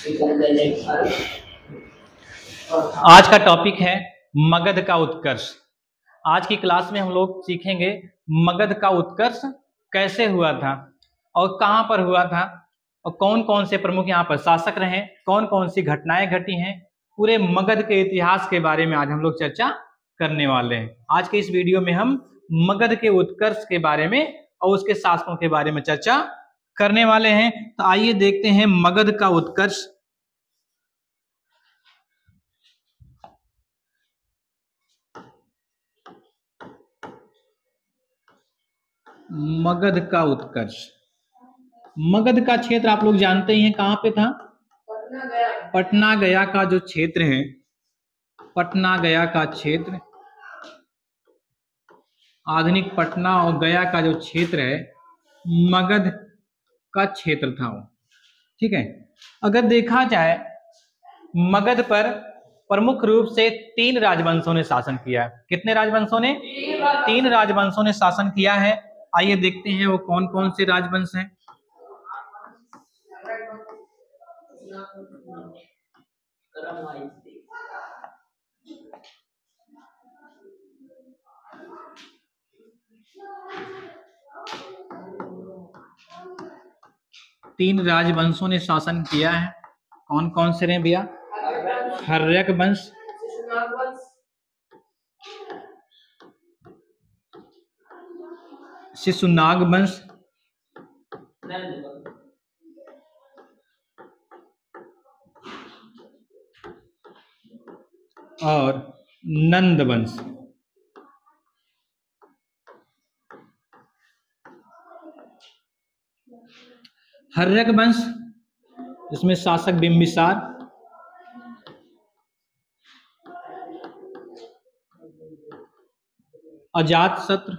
आज का टॉपिक है मगध का उत्कर्ष। आज की क्लास में हम लोग सीखेंगे मगध का उत्कर्ष कैसे हुआ था और कहां पर हुआ था और कौन कौन से प्रमुख यहाँ पर शासक रहे, कौन कौन सी घटनाएं घटी हैं। पूरे मगध के इतिहास के बारे में आज हम लोग चर्चा करने वाले हैं। आज के इस वीडियो में हम मगध के उत्कर्ष के बारे में और उसके शासकों के बारे में चर्चा करने वाले हैं। तो आइए देखते हैं मगध का उत्कर्ष। मगध का उत्कर्ष, मगध का क्षेत्र आप लोग जानते ही हैं कहां पे था। पटना गया का जो क्षेत्र है, पटना गया का क्षेत्र, आधुनिक पटना और गया का जो क्षेत्र है मगध का क्षेत्र था वो। ठीक है, अगर देखा जाए मगध पर प्रमुख रूप से 3 राजवंशों ने शासन किया है। कितने राजवंशों ने? 3 राजवंशों ने शासन किया है। आइए देखते हैं वो कौन कौन से राजवंश हैं। तीन राजवंशों ने शासन किया है। कौन कौन से रहे भैया? हर्यक वंश, शिशुनाग वंश, और नंद वंश। हर्यक वंश, इसमें शासक बिंबिसार, अजातशत्रु,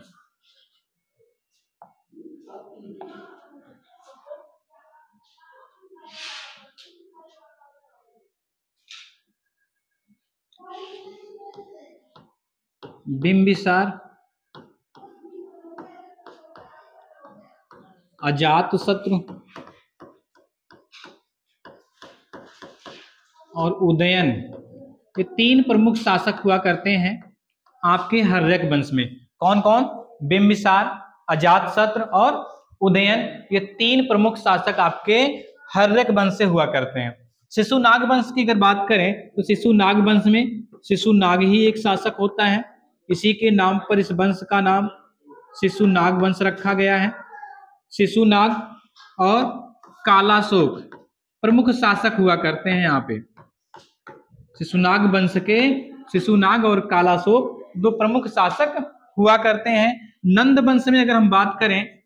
बिंबिसार, अजातशत्रु और उदयन, ये 3 प्रमुख शासक हुआ करते हैं आपके हर्यक वंश में। कौन कौन? बिंबिसार, अजातशत्रु और उदयन, ये 3 प्रमुख शासक आपके हर्यक वंश से हुआ करते हैं। शिशुनाग वंश की अगर बात करें तो शिशुनाग वंश में शिशुनाग ही एक शासक होता है। इसी के नाम पर इस वंश का नाम शिशुनाग वंश रखा गया है। शिशुनाग और कालाशोक प्रमुख शासक हुआ करते हैं यहाँ पे। शिशुनाग वंश के शिशुनाग और कालाशोक 2 प्रमुख शासक हुआ करते हैं। नंद वंश में अगर हम बात करें,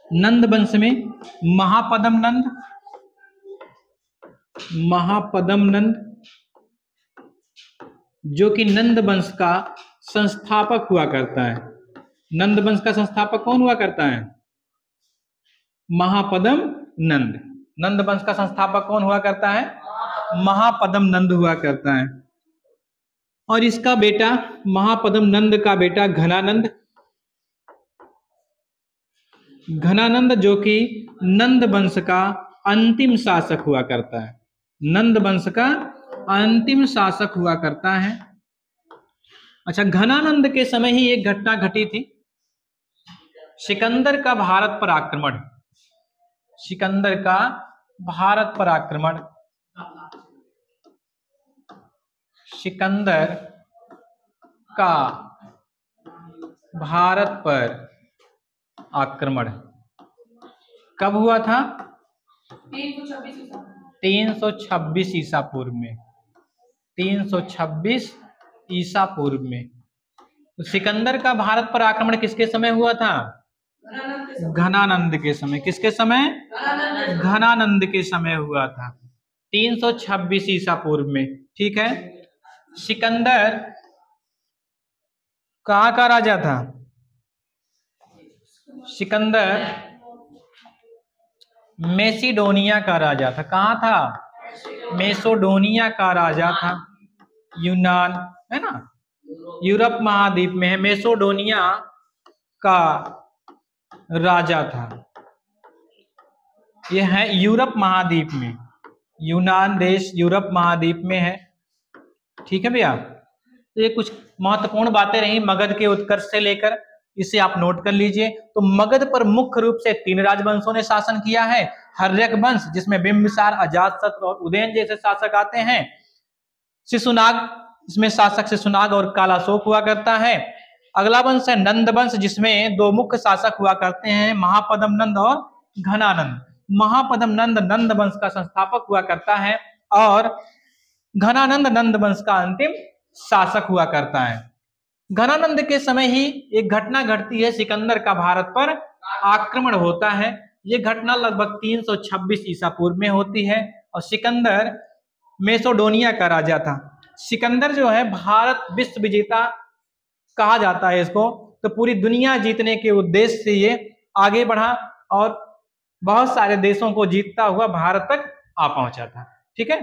नंद वंश में महापद्म नंद, महापद्म नंद जो कि नंद वंश का संस्थापक हुआ करता है। नंद वंश का संस्थापक कौन हुआ करता है? महापद्म नंद। नंद वंश का संस्थापक कौन हुआ करता है? महापद्म नंद हुआ करता है। और इसका बेटा, महापद्म नंद का बेटा घनानंद, घनानंद जो कि नंद वंश का अंतिम शासक हुआ करता है। नंद वंश का अंतिम शासक हुआ करता है। अच्छा, घनानंद के समय ही एक घटना घटी थी, सिकंदर का भारत पर आक्रमण। सिकंदर का भारत पर आक्रमण, सिकंदर का भारत पर आक्रमण कब हुआ था? 326 ईसा पूर्व में। 326 ईसा पूर्व में। तो सिकंदर का भारत पर आक्रमण किसके समय हुआ था? घनानंद के समय। किसके समय? घनानंद के समय हुआ था, 326 ईसा पूर्व में। ठीक है, सिकंदर कहाँ का राजा था? सिकंदर मेसिडोनिया का राजा था। कहाँ था? मेसिडोनिया का राजा था। यूनान है ना, यूरोप महाद्वीप में है। मेसिडोनिया का राजा था। यह है यूरोप महाद्वीप में, यूनान देश यूरोप महाद्वीप में है। ठीक है भैया, तो ये कुछ महत्वपूर्ण बातें रही मगध के उत्कर्ष से लेकर, इसे आप नोट कर लीजिए। तो मगध पर मुख्य रूप से 3 राजवंशों ने शासन किया है। हर्यक वंश जिसमें बिंबिसार, अजातशत्रु और उदयन जैसे शासक आते हैं। शिशुनाग, इसमें शासक शिशुनाग और कालाशोक हुआ करता है। अगला वंश है नंद वंश जिसमें 2 मुख्य शासक हुआ करते हैं, महापद्म नंद और घनानंद। महापद्म नंद नंद वंश का संस्थापक हुआ करता है और घनानंद नंद वंश का अंतिम शासक हुआ करता है। घनानंद के समय ही एक घटना घटती है, सिकंदर का भारत पर आक्रमण होता है। ये घटना लगभग 326 ईसा पूर्व में होती है और सिकंदर मेसोडोनिया का राजा था। सिकंदर जो है भारत विश्व विजेता कहा जाता है इसको, तो पूरी दुनिया जीतने के उद्देश्य से ये आगे बढ़ा और बहुत सारे देशों को जीतता हुआ भारत तक आ पहुंचा था। ठीक है।